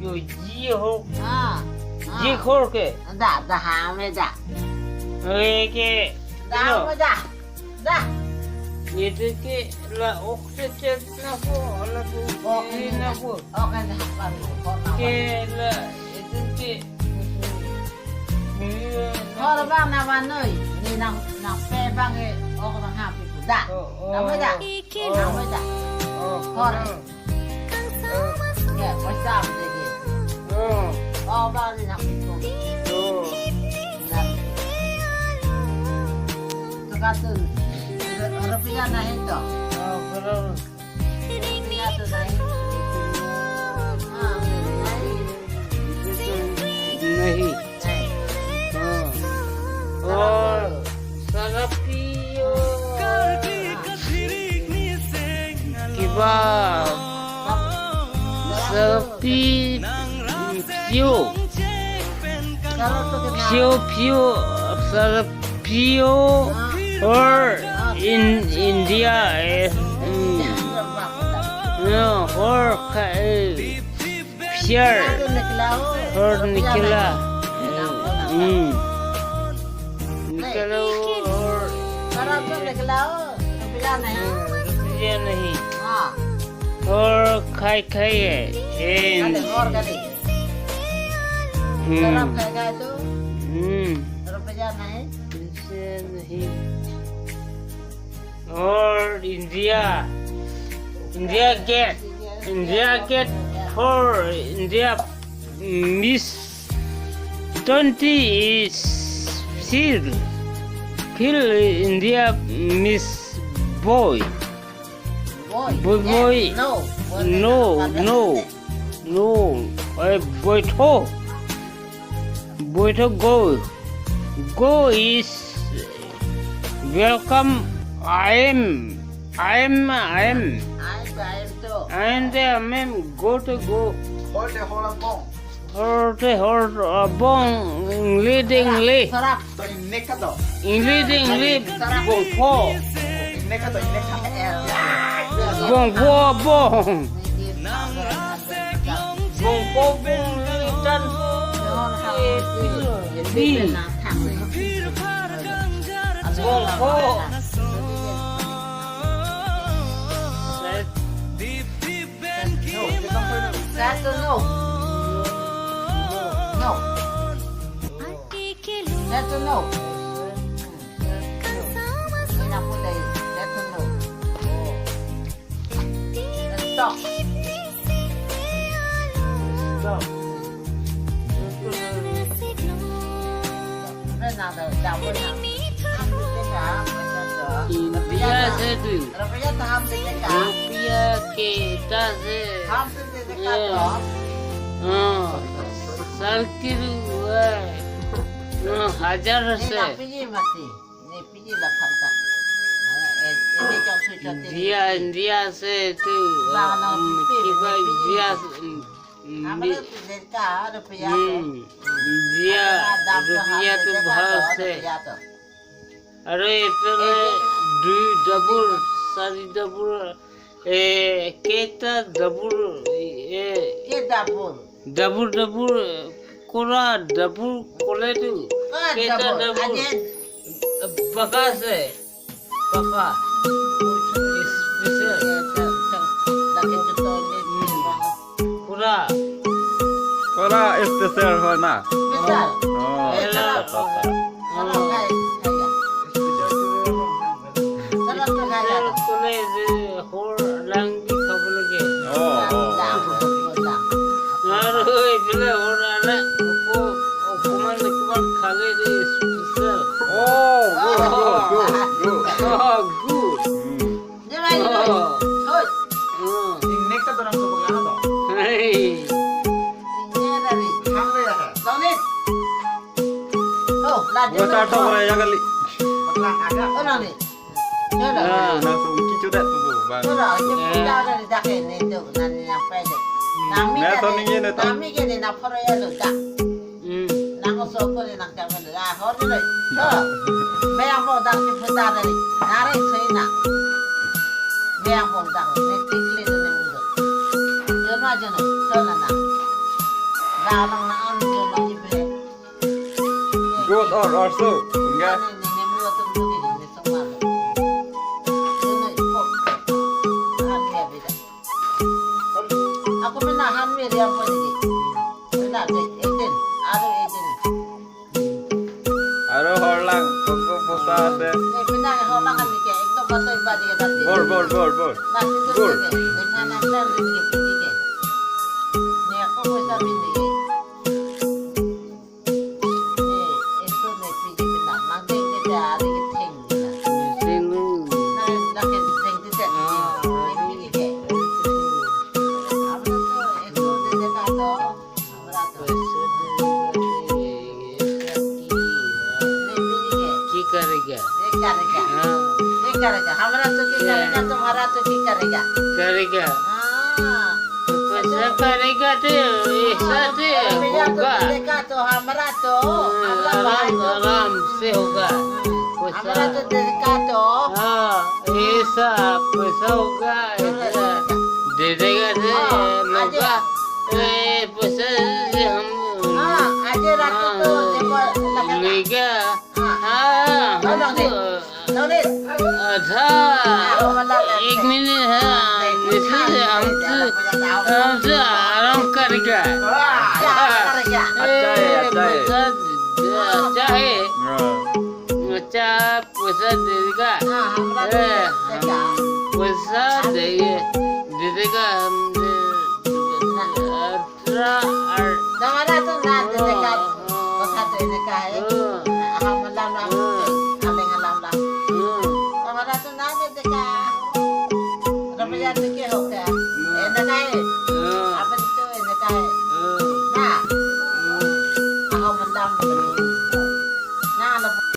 有一号，啊，一号个，打还没打，那个，打没打，打，你这个了，我这那个，那个，那个，哦，看他把个了，这พอแล้วบ้างนะวันเลยนี่นางแป้บ้างเอออกมาห้าปีกูด่าน้ำไม่ด่าน้ำไม่ด่าพอเลยเนี่ยไม่ทราบเลยดิอ๋อบ้านนี่นางปีกูนั่นสกัดตื่นเราพิจารณาเห็นต่อพิจารณาตัวไหนनहीं और सरपियो किबा सरपियो पियो सरपियो और इंडिया और पियर और निकला निकलो और रुपया नहीं और खाई है नहीं और India Gate for India Miss 20 is still kill India Miss boy no boy to go is welcome I am go to go hold a bong leading lead bong po bong litan bong po That's a no. No. That's a no. That's a no. Let's stop. Đây nào rồi, đào bên nào. India से तू रुपया तो हम देंगे क्या? रुपया के से हम से देंगे क्या तो? सर्किल हजार से नहीं पीजी लखनता इंडिया से तू रुपया तो भाव से अरे पहले डबल केता डबल कोरा डबल कोले तू केता डबल पका से पका Kola especial mana? Bocah orang yang kali. Langsung kicu dah tu bang. Dalang na ano ko mag-ibre. Goat or also. Enggak. Ini mua tunggu ini semua. Ini kok. Hamil beda. Aku pernah hamil yang apa ni? Pernah Eden. Ada Eden. Aro horlang. Koko posa ase. Ini pernah orang kan ni. Ekdom betul ibadah dia tadi. Bol. Nasi tu Gol. ni. Dengan nak ni pergi. Ni aku pun tak bini. हमारा तो क्या करेगा तुम्हारा तो क्या करेगा करेगा हाँ पैसा करेगा तो ऐसा से होगा देखा तो हमारा तो आराम से होगा हमारा तो देखा तो हाँ ऐसा पैसा होगा ऐसा दे देगा से मौका पैसा से हम हाँ आज रात तो देखो लेगा हाँ नौरे था एक मिनट है हमसे आराम करेगा अच्छा है अच्छा पैसा दे देगा पैसा दे देगा हमारा तो ना देखा पैसा दे देगा है हम लाम हमारा तो ना दे देगा रुपया तो क्या होगा ये ना है अपन तो ये ना है ना हम लाम